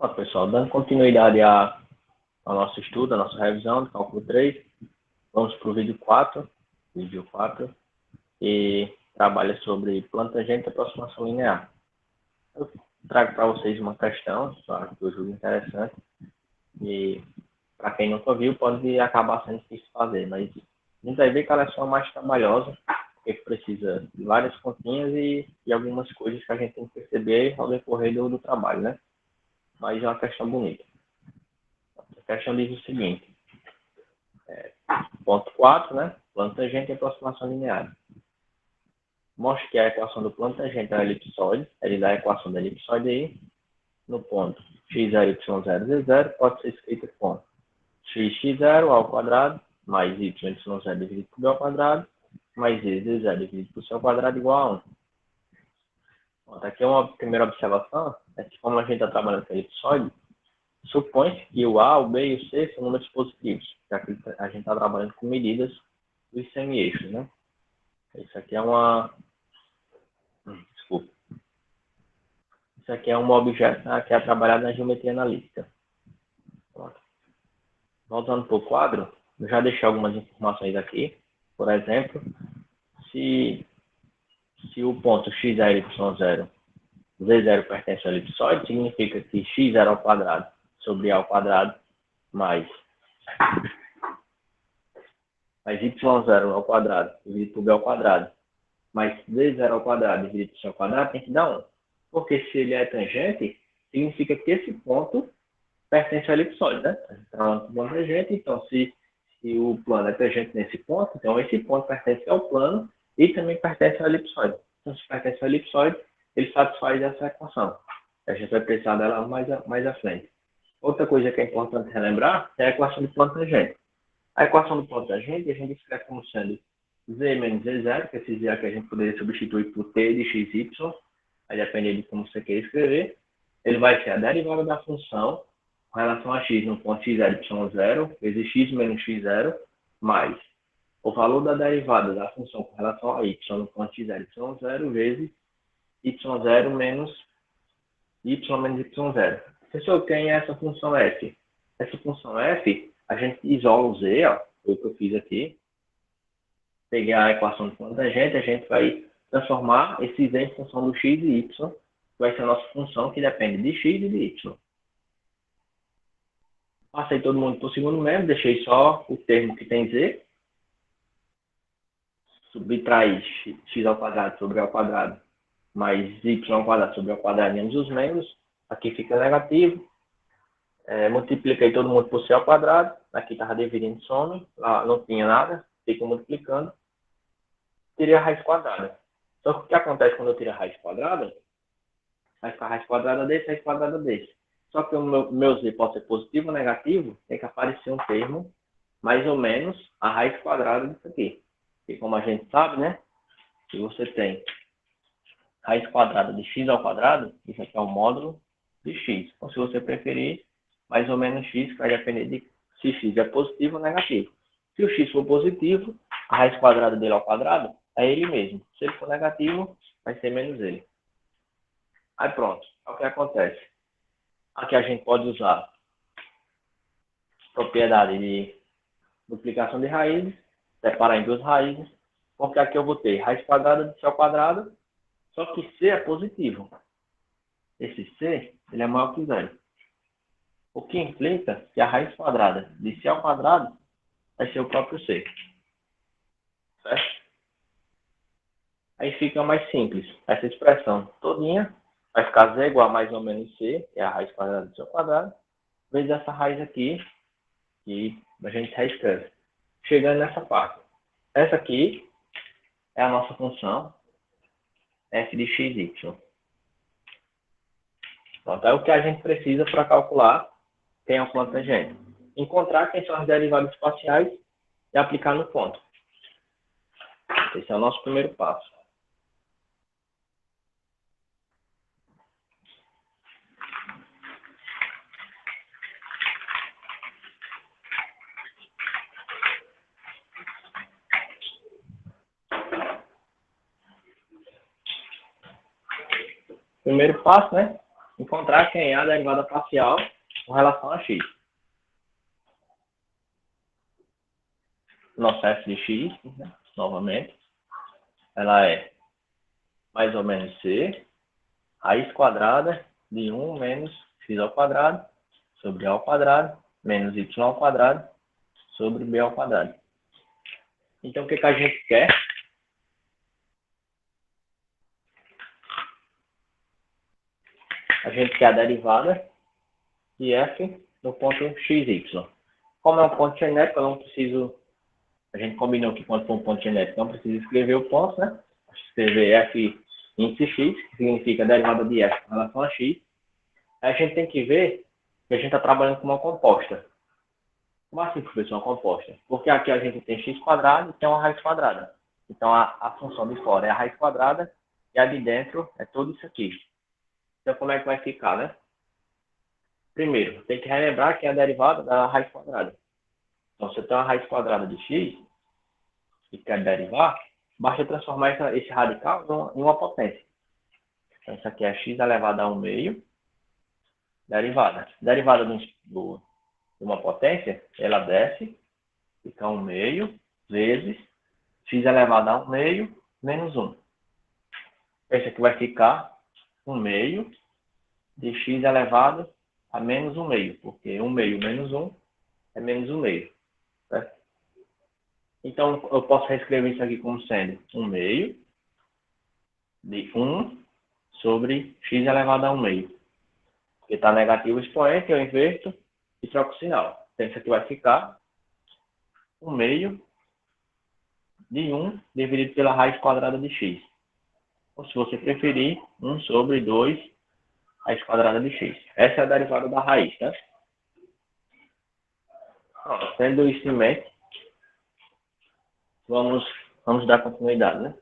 Bom, pessoal, dando continuidade ao nosso estudo, à nossa revisão do cálculo 3, vamos para o vídeo 4, que trabalha sobre plano tangente e aproximação linear. Eu trago para vocês uma questão, que eu julgo interessante, e para quem nunca viu, pode acabar sendo difícil fazer, mas a gente vai ver que ela é só mais trabalhosa, porque precisa de várias continhas e algumas coisas que a gente tem que perceber ao decorrer do trabalho, né? Mas é uma questão bonita. A questão diz o seguinte, ponto 4, né? Plano tangente e aproximação linear. Mostre que a equação do plano tangente é uma elipsoide, ele dá a equação da elipsoide aí, no ponto x0, y0, z0, pode ser escrita como x0 ao quadrado, mais y0 dividido por b ao quadrado, mais z0 dividido por c ao quadrado igual a 1. Bom, aqui é uma primeira observação, é que como a gente está trabalhando com elipsoide, supõe que o A, o B e o C são números positivos, já que a gente está trabalhando com medidas dos semi-eixos, né? Isso aqui é uma... Desculpa. Isso aqui é um objeto que é trabalhado na geometria analítica. Voltando para o quadro, eu já deixei algumas informações aqui. Por exemplo, se o ponto x0, y0, z0 pertence ao elipsoide, significa que x0 ao quadrado sobre a ao quadrado mais y0 ao quadrado dividido por b ao quadrado mais z0 ao quadrado dividido por c ao quadrado tem que dar 1. Porque se ele é tangente, significa que esse ponto pertence ao elipsoide, né? A gente está falando do plano tangente, então se o plano é tangente nesse ponto, então esse ponto pertence ao plano e também pertence ao elipsoide. Então se pertence ao elipsoide, ele satisfaz essa equação. A gente vai precisar dela mais à frente. Outra coisa que é importante relembrar é a equação do plano tangente. A equação do plano tangente a gente escreve como sendo z menos z0, que esse z que a gente poderia substituir por t de xy, vai depender de como você quer escrever. Ele vai ser a derivada da função com relação a x no ponto x0, y0, vezes x menos x0, mais o valor da derivada da função com relação a y no ponto x0, y0, vezes y0 menos y0. Professor, quem é essa função f? Essa função f, a gente isola o z, ó, foi o que eu fiz aqui. Peguei a equação do plano tangente, a gente vai transformar esse z em função do x e y, que vai ser a nossa função que depende de x e de y. Passei todo mundo para o segundo membro, deixei só o termo que tem z, subtrai x ao quadrado sobre a ao quadrado, mais y ao quadrado sobre a ao quadrado em ambos os membros, aqui fica negativo, multipliquei todo mundo por c ao quadrado, aqui estava dividindo some, lá não tinha nada, fico multiplicando, tirei a raiz quadrada. Só que o que acontece quando eu tiro a raiz quadrada? Vai ficar a raiz quadrada desse. Só que o meu z pode ser positivo ou negativo, tem que aparecer um termo, mais ou menos, a raiz quadrada disso aqui. E como a gente sabe, né? Se você tem raiz quadrada de x ao quadrado, isso aqui é o módulo de x. Então, se você preferir, mais ou menos x, que vai depender de se x é positivo ou negativo. Se o x for positivo, a raiz quadrada dele ao quadrado é ele mesmo. Se ele for negativo, vai ser menos ele. Aí pronto, é o que acontece. Aqui a gente pode usar propriedade de multiplicação de raízes, separar em duas raízes, porque aqui eu vou ter raiz quadrada de c ao quadrado, só que c é positivo. Esse c, ele é maior que zero. O que implica que a raiz quadrada de c ao quadrado vai ser o próprio c. Certo? Aí fica mais simples. Essa expressão todinha vai ficar z igual a mais ou menos c, que é a raiz quadrada de c ao quadrado, vezes essa raiz aqui, que a gente reescreve. Chegando nessa parte. Essa aqui é a nossa função f de xy. Pronto, é o que a gente precisa para calcular quem é o plano tangente. Encontrar quem são as derivadas espaciais e aplicar no ponto. Esse é o nosso primeiro passo. Primeiro passo, né? encontrar quem é a derivada parcial com relação a x. Nossa f de x, né, novamente, ela é mais ou menos c, raiz quadrada de 1 menos x ao quadrado sobre a ao quadrado menos y ao quadrado sobre b ao quadrado. Então, o que a gente quer? A gente quer a derivada de f no ponto xy. Como é um ponto genético, eu não preciso... A gente combinou que quando for um ponto genético, não precisa escrever o ponto, né? Escrever f índice x, que significa a derivada de f com relação a x. Aí a gente tem que ver que a gente está trabalhando com uma composta. Como assim, professor, uma composta? Porque aqui a gente tem x quadrado e tem uma raiz quadrada. Então, a função de fora é a raiz quadrada e a de dentro é tudo isso aqui. Então, como é que vai ficar, né? Primeiro, tem que relembrar que é a derivada da raiz quadrada. Então, se eu tenho uma raiz quadrada de x e quer derivar, basta transformar esse radical em uma potência. Então, isso aqui é x elevado a 1 meio, derivada. Derivada de uma potência, ela desce, fica 1 meio, vezes x elevado a 1 meio, menos 1. Esse aqui vai ficar 1 meio de x elevado a menos 1 meio, porque 1 meio menos 1 é menos 1 meio. Certo? Então, eu posso reescrever isso aqui como sendo 1 meio de 1 sobre x elevado a 1 meio. Porque está negativo o expoente, eu inverto e troco o sinal. Então, isso aqui vai ficar 1 meio de 1 dividido pela raiz quadrada de x. Ou, se você preferir, 1 sobre 2 raiz quadrada de x. Essa é a derivada da raiz, né? Tendo isso em mente, vamos dar continuidade, né?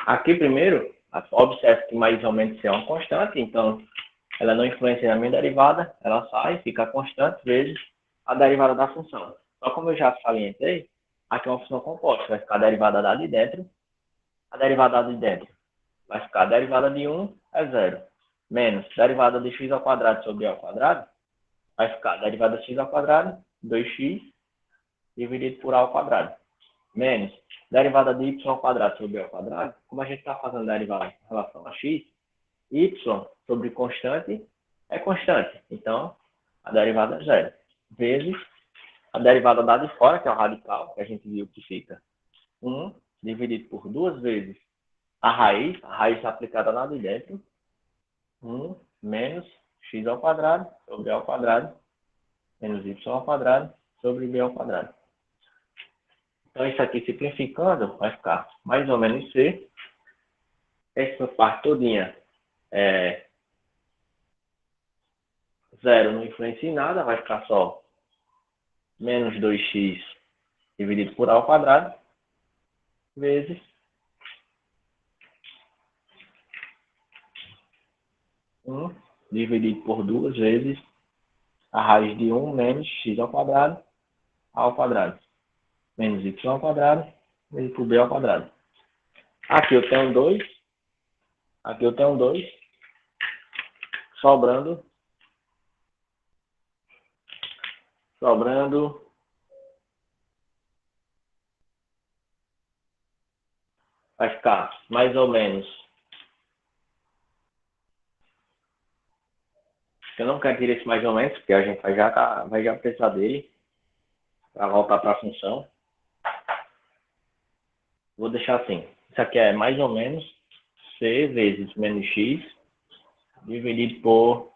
Aqui, primeiro, observe que mais ou menos C é uma constante, então ela não influencia na minha derivada, ela sai, fica constante, vezes a derivada da função. Só como eu já salientei, aqui é uma função composta, vai ficar a derivada da de dentro, a derivada de dentro vai ficar a derivada de 1 é 0, menos derivada de x ao quadrado sobre a ao quadrado, vai ficar a derivada de x ao quadrado, 2x, dividido por a ao quadrado, menos derivada de y ao quadrado sobre b ao quadrado. Como a gente está fazendo derivada em relação a x, y sobre constante é constante. Então, a derivada é 0. Vezes a derivada da de fora, que é o radical, que a gente viu que fica 1, dividido por 2 vezes a raiz aplicada lá de dentro, 1 menos x ao quadrado sobre a ao quadrado, menos y ao quadrado sobre b ao quadrado. Então, isso aqui simplificando, vai ficar mais ou menos C. Essa parte todinha é 0, não influencia em nada, vai ficar só menos 2x dividido por a ao quadrado, vezes 1 dividido por 2 vezes a raiz de 1 menos x ao quadrado, a ao quadrado, menos y ao quadrado, vezes por b ao quadrado. Aqui eu tenho 2, aqui eu tenho 2, sobrando vai ficar mais ou menos. Eu não quero tirar esse mais ou menos, porque a gente vai já precisar dele para voltar para a função. Vou deixar assim. Isso aqui é mais ou menos C vezes menos x dividido por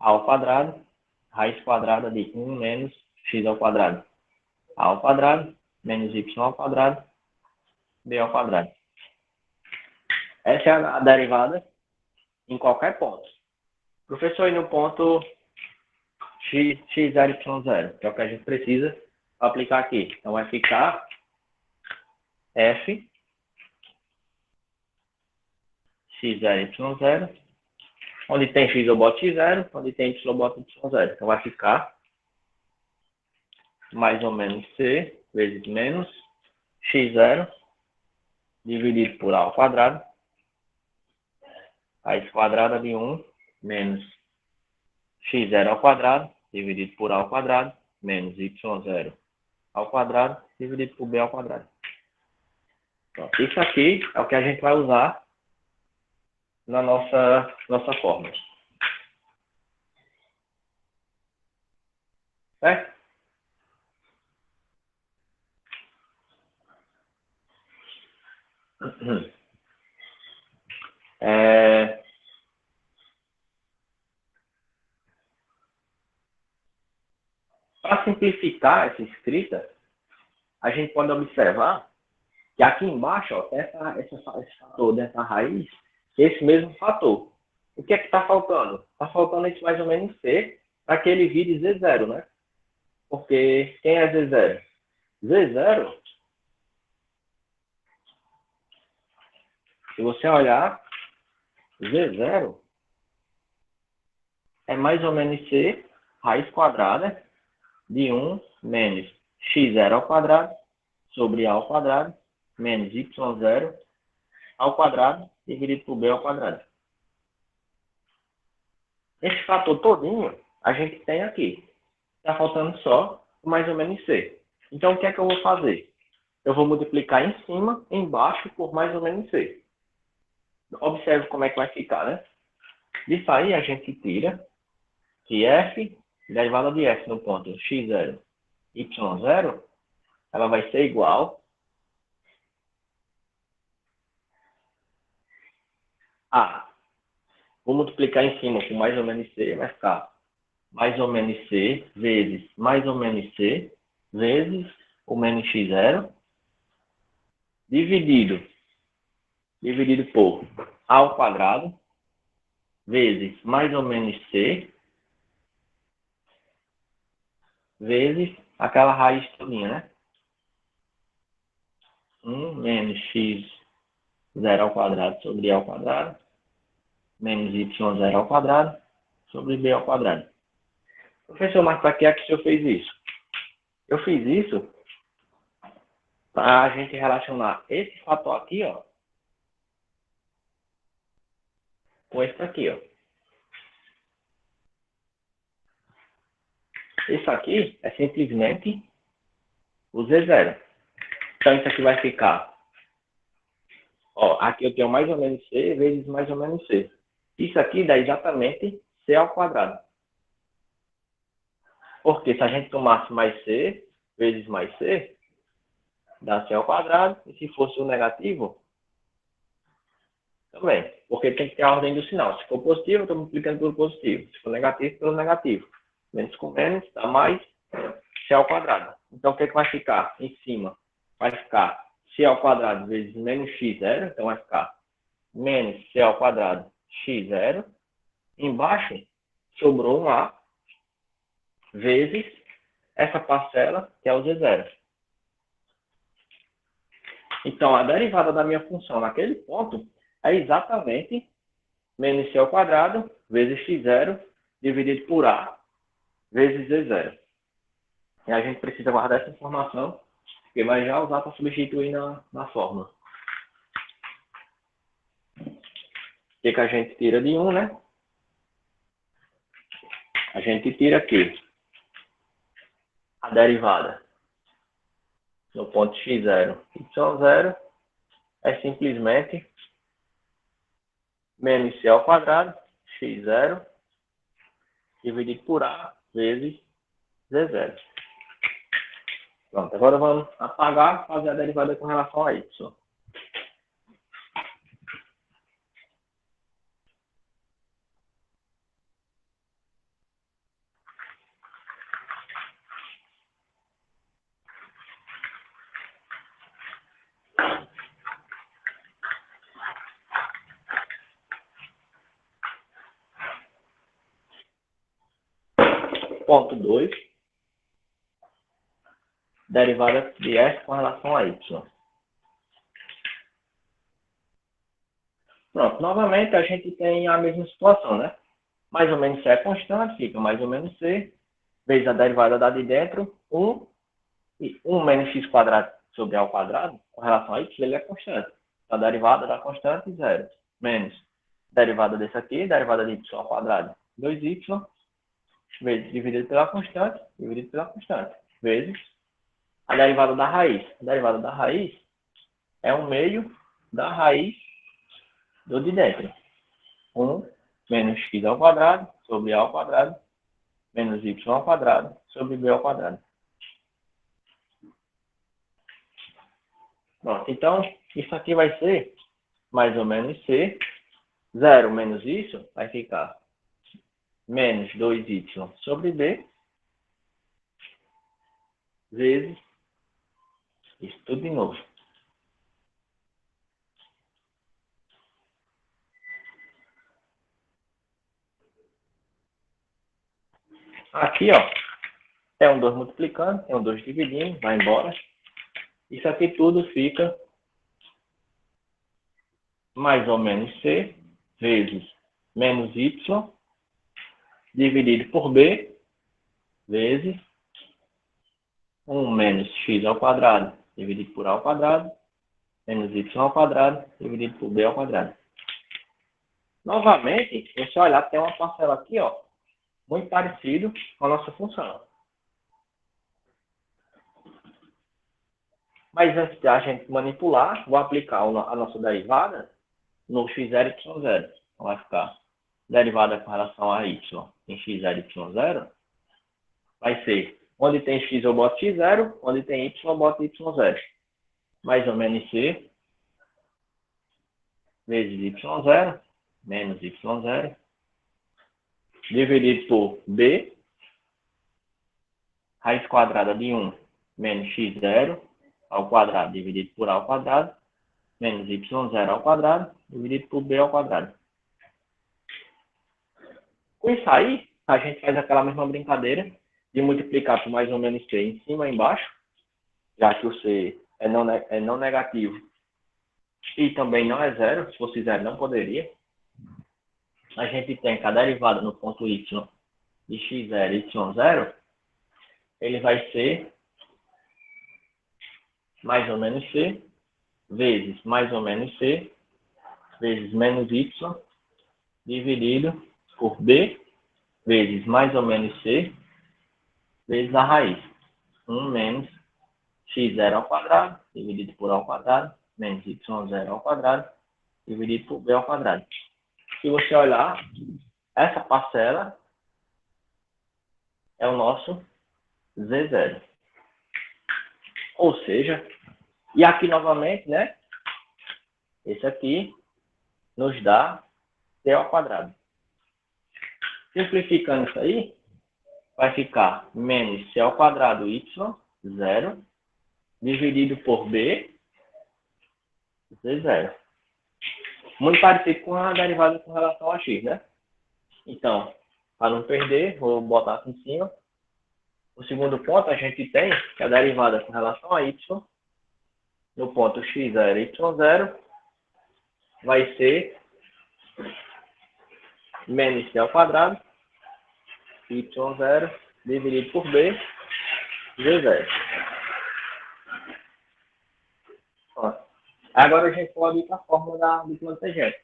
a ao quadrado, raiz quadrada de 1 menos x ao quadrado. A ao quadrado menos y ao quadrado, b ao quadrado. Essa é a derivada em qualquer ponto. Professor, e no ponto x0, y0, que é o que a gente precisa aplicar aqui. Então, vai ficar f x0, y0. Onde tem x eu boto x0, onde tem y eu boto y0. Então, vai ficar mais ou menos c vezes menos x0 dividido por a ao quadrado, raiz quadrada de 1 menos x0 ao quadrado dividido por a ao quadrado menos y0 ao quadrado dividido por b ao quadrado. Pronto, isso aqui é o que a gente vai usar na nossa fórmula. Certo? Para simplificar essa escrita, a gente pode observar que aqui embaixo, ó, esse fator dessa raiz, esse mesmo fator. O que é que está faltando? Está faltando esse mais ou menos C para que ele vire Z0, né? Porque quem é Z0? Z0, se você olhar, Z0 é mais ou menos C, raiz quadrada de 1 menos x0 ao quadrado sobre a ao quadrado menos y0 ao quadrado dividido por b ao quadrado. Esse fator todinho a gente tem aqui. Está faltando só mais ou menos C. Então, o que é que eu vou fazer? Eu vou multiplicar em cima, embaixo, por mais ou menos C. Observe como é que vai ficar, né? Disso aí, a gente tira que f, derivada de f no ponto x0, y0, ela vai ser igual a... Vou multiplicar em cima por mais ou menos C, vai ficar mais ou menos C vezes mais ou menos C vezes o menos x0 dividido por a ao quadrado vezes mais ou menos C vezes aquela raiz todinha, né? 1 menos x0 ao quadrado sobre a ao quadrado menos y0 ao quadrado sobre b ao quadrado. Professor, mas para que é que o senhor fez isso? Eu fiz isso para a gente relacionar esse fator aqui, ó, com esse aqui, ó. Isso aqui é simplesmente o Z0. Então, isso aqui vai ficar... Ó, aqui eu tenho mais ou menos C vezes mais ou menos C. Isso aqui dá exatamente C ao quadrado. Porque se a gente tomasse mais C vezes mais C, dá C ao quadrado. E se fosse o negativo, também. Porque tem que ter a ordem do sinal. Se for positivo, eu estou multiplicando pelo positivo. Se for negativo, pelo negativo. Menos com menos, dá mais C ao quadrado. Então, o que é que vai ficar em cima? Vai ficar C ao quadrado vezes menos x0. Então, vai ficar menos C ao quadrado x0. Embaixo, sobrou um A vezes essa parcela, que é o Z0. Então, a derivada da minha função naquele ponto é exatamente menos C ao quadrado vezes x0 dividido por A vezes Z0. E a gente precisa guardar essa informação, porque vai já usar para substituir na fórmula. O que a gente tira de 1, né? A gente tira aqui a derivada no ponto x0, y0 é simplesmente menos c ao quadrado, x0, dividido por a vezes z0. Pronto, agora vamos apagar e fazer a derivada com relação a y. Ponto 2, derivada de f com relação a y. Pronto, novamente a gente tem a mesma situação, né? Mais ou menos c é constante, fica mais ou menos c, vezes a derivada da de dentro, 1, e 1 menos x quadrado sobre A ao quadrado, com relação a y, ele é constante. A derivada da constante, 0. Menos derivada desse aqui, derivada de y ao quadrado, 2y, vezes dividido pela constante, vezes a derivada da raiz. A derivada da raiz é 1 meio da raiz do de dentro. 1 menos x ao quadrado sobre A ao quadrado, menos y ao quadrado sobre b ao quadrado. Pronto, então, isso aqui vai ser mais ou menos c. 0 menos isso vai ficar menos 2y sobre b, vezes isso tudo de novo. Aqui, ó, é um 2 multiplicando, é um 2 dividindo, vai embora. Isso aqui tudo fica mais ou menos c vezes menos y dividido por b vezes 1 menos x ao quadrado dividido por a ao quadrado menos y ao quadrado dividido por b ao quadrado. Novamente, você olhar, tem uma parcela aqui, ó, muito parecido com a nossa função. Mas antes de a gente manipular, vou aplicar a nossa derivada no x0 e y0. Então vai ficar derivada com relação a y em x0 e y0. Vai ser, onde tem x eu boto x0, onde tem y eu boto y0. Mais ou menos c vezes y0 menos y0 dividido por b, raiz quadrada de 1 menos x0 ao quadrado dividido por a ao quadrado, menos y0 ao quadrado dividido por b ao quadrado. Com isso aí, a gente faz aquela mesma brincadeira de multiplicar por mais ou menos c em cima e embaixo, já que o c é não negativo e também não é zero. Se fosse zero, não poderia. A gente tem que a derivada no ponto y de x0 e y0, ele vai ser mais ou menos c vezes mais ou menos c vezes menos y dividido por b vezes mais ou menos c vezes a raiz. 1 menos x0 ao quadrado dividido por a ao quadrado menos y0 ao quadrado dividido por b ao quadrado. Se você olhar, essa parcela é o nosso z0. Ou seja, e aqui novamente, né? Esse aqui nos dá c ao quadrado. Simplificando isso aí, vai ficar menos c ao quadrado y, 0, dividido por b, z0. Muito parecido com a derivada com relação a x, né? Então, para não perder, vou botar aqui em cima. O segundo ponto, a gente tem que a derivada com relação a y, no ponto x0 e y0, vai ser menos c ao quadrado, y0, dividido por b, z0. Ó. Agora a gente pode ir para a fórmula do plano tangente.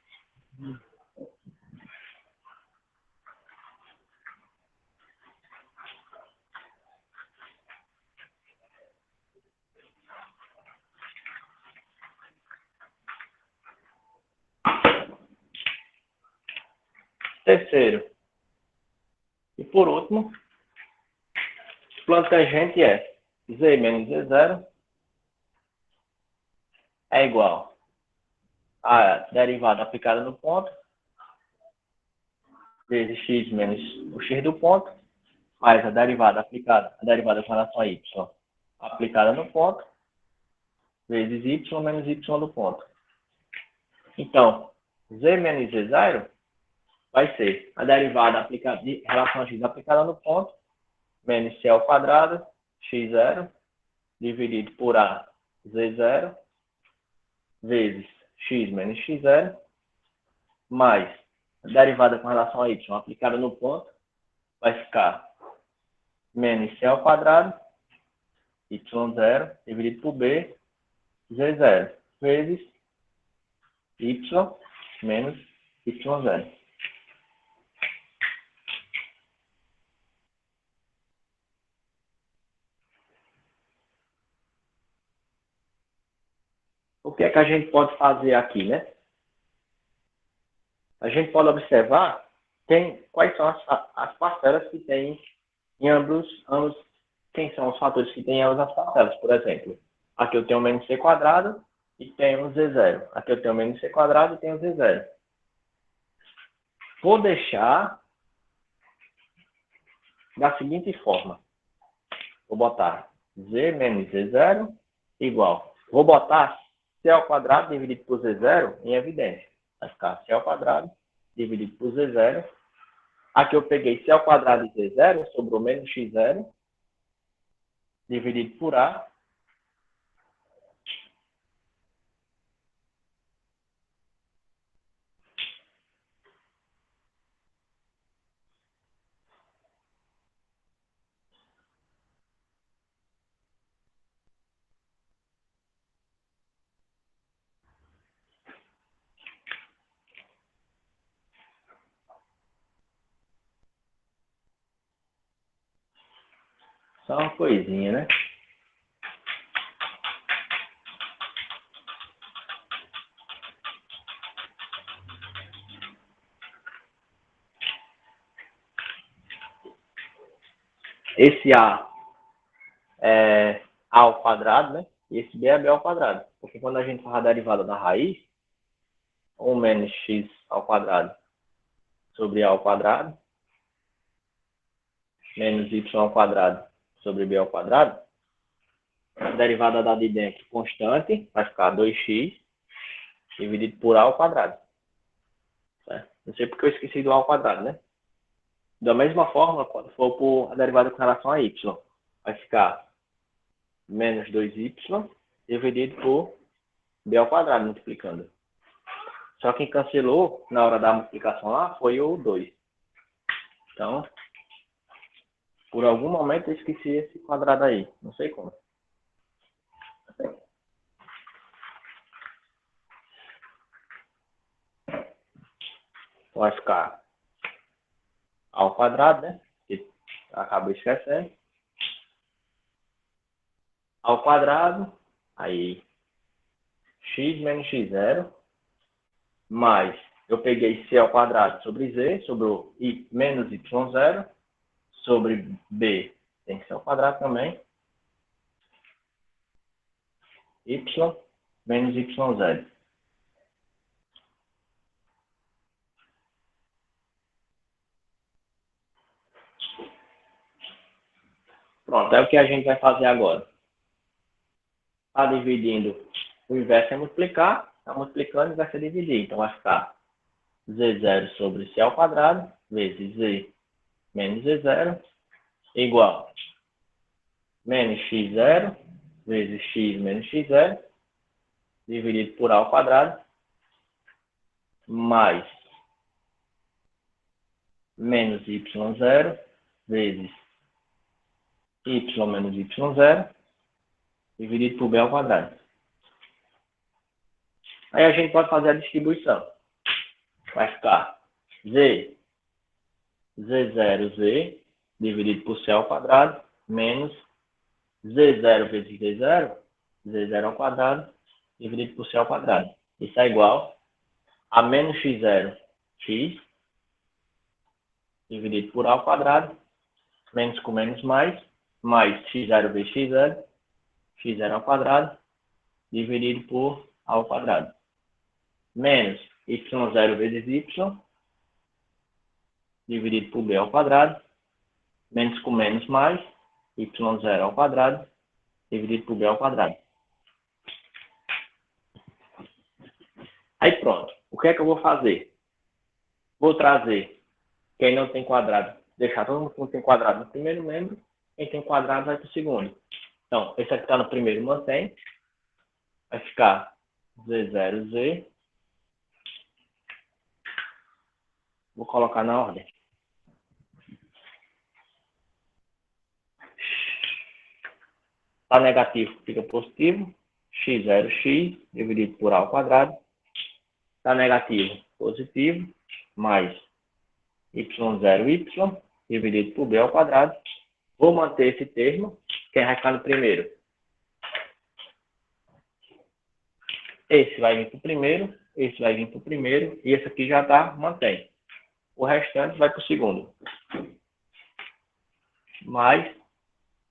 Terceiro. E por último, o plano tangente é z menos z0 é igual a derivada aplicada no ponto, vezes x menos o x do ponto, mais a derivada aplicada, a derivada com relação a y aplicada no ponto, vezes y menos y do ponto. Então, z menos z0 vai ser a derivada aplicada em relação a x aplicada no ponto, menos c ao quadrado, x0, dividido por a, z0, vezes x menos x0, mais a derivada com relação a y aplicada no ponto, vai ficar menos c ao quadrado, y0, dividido por b, Z0 vezes Y menos Y0. O que é que a gente pode fazer aqui, né? A gente pode observar quais são as parcelas que tem em ambos, quem são os fatores que tem em ambas as parcelas. Por exemplo, aqui eu tenho menos c quadrado e tenho um z0. Aqui eu tenho menos c quadrado e tenho z0. Vou deixar da seguinte forma. Vou botar z menos z0 igual. Vou botar c ao quadrado dividido por z0 em evidência. Vai ficar c ao quadrado dividido por z0. Aqui eu peguei c ao quadrado de z0, sobrou menos x0 dividido por a. Só uma coisinha, né? Esse a é a ao quadrado, né? E esse b é b ao quadrado. Porque quando a gente faz a derivada da raiz, 1 menos x ao quadrado sobre a ao quadrado, menos y ao quadrado sobre b ao quadrado, a derivada da de dentro constante, vai ficar 2x dividido por a ao quadrado. Certo? Não sei porque eu esqueci do a ao quadrado, né? Da mesma forma, quando for por a derivada com relação a y, vai ficar menos 2y dividido por b ao quadrado, multiplicando. Só quem cancelou na hora da multiplicação lá foi o 2. Então, por algum momento eu esqueci esse quadrado aí. Não sei como. Então, vai ficar ao quadrado, né? Que acabou esquecendo. Ao quadrado, aí x menos x0, mais, eu peguei c ao quadrado sobre z, sobrou i menos y0, sobre b, tem que ser ao quadrado também, y menos y0. Pronto, é o que a gente vai fazer agora. Está dividindo, o inverso é multiplicar, está multiplicando e vai ser dividir. Então, vai ficar z0 sobre c ao quadrado, vezes z menos z0, igual menos x0, vezes x menos x0, dividido por a ao quadrado, mais menos y0, vezes y menos y0, dividido por b ao quadrado. Aí a gente pode fazer a distribuição. Vai ficar z0z dividido por c ao quadrado, menos z0 vezes z0 ao quadrado, dividido por c ao quadrado. Isso é igual a menos x0, x, dividido por a ao quadrado, menos com menos mais x0 vezes x0, x0 ao quadrado, dividido por a ao quadrado. Menos y0 vezes y, dividido por b ao quadrado, menos com menos mais, y0 ao quadrado, dividido por b ao quadrado. Aí pronto. O que é que eu vou fazer? Vou trazer quem não tem quadrado, deixar todo mundo que tem quadrado no primeiro membro, quem tem quadrado vai para o segundo. Então, esse aqui está no primeiro, mantém. Vai ficar z0z. Vou colocar na ordem. Está negativo, fica positivo. x0x dividido por a ao quadrado. Está negativo, positivo, mais y0y dividido por b ao quadrado. Vou manter esse termo. Quem vai ficar no primeiro? Esse vai vir para o primeiro, esse vai vir para o primeiro, e esse aqui já está, mantém. O restante vai para o segundo. Mais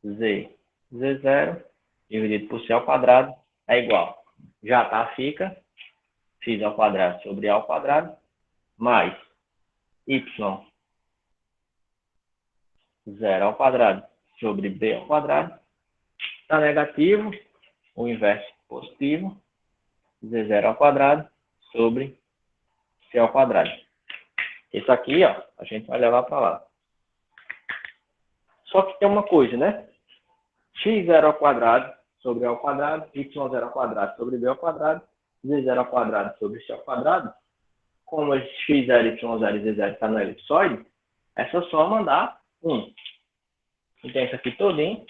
z0 dividido por c ao quadrado é igual. Já está, fica x ao quadrado sobre a ao quadrado, mais y0 ao quadrado sobre b ao quadrado. Está negativo, o inverso positivo, z0 ao quadrado sobre c ao quadrado. Isso aqui, ó, a gente vai levar para lá. Só que tem uma coisa, né? x0 ao quadrado sobre a ao quadrado, y0 ao quadrado sobre b ao quadrado, z0 ao quadrado sobre c ao quadrado. Como x0, y0 e z0 está no elipsoide, essa soma dá 1. Então, isso aqui todinho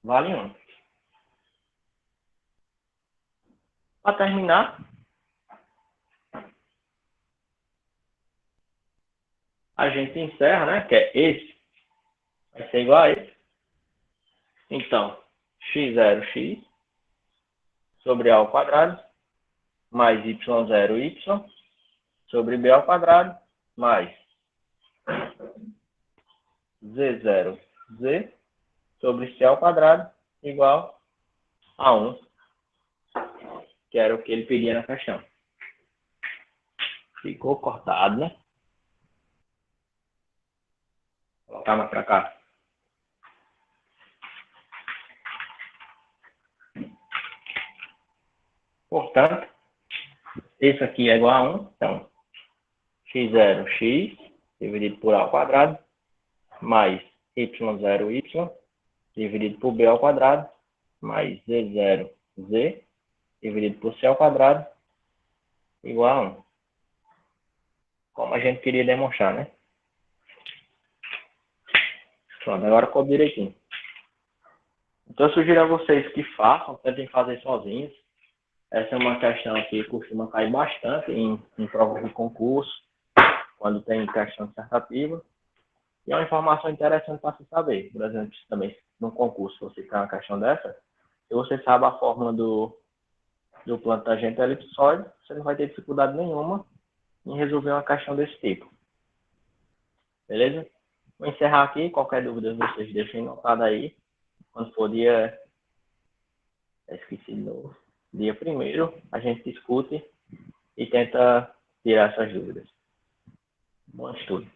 vale 1. Para terminar, a gente encerra, né? Que é esse. Vai ser igual a esse. Então, x0x sobre a ao quadrado, mais y0y sobre b ao quadrado, mais z0z sobre c ao quadrado, igual a 1, que era o que ele pedia na questão. Ficou cortado, né? Vou colocar mais para cá. Portanto, esse aqui é igual a 1. Então, x0x dividido por a ao quadrado, mais y0y dividido por b ao quadrado, mais z0z dividido por c ao quadrado, igual a 1. Como a gente queria demonstrar, né? Pronto, agora coube direitinho. Então, eu sugiro a vocês que façam, tentem fazer sozinhos. Essa é uma questão que costuma cair bastante em provas de concurso, quando tem questão dissertativa. E é uma informação interessante para se saber. Por exemplo, também num concurso, você tem uma questão dessa, se você sabe a fórmula do plano tangente elipsoide, você não vai ter dificuldade nenhuma em resolver uma questão desse tipo. Beleza? Vou encerrar aqui. Qualquer dúvida vocês deixem notado aí. Quando for dia... esqueci de novo. Dia 1º, a gente discute e tenta tirar essas dúvidas. Bom estudo.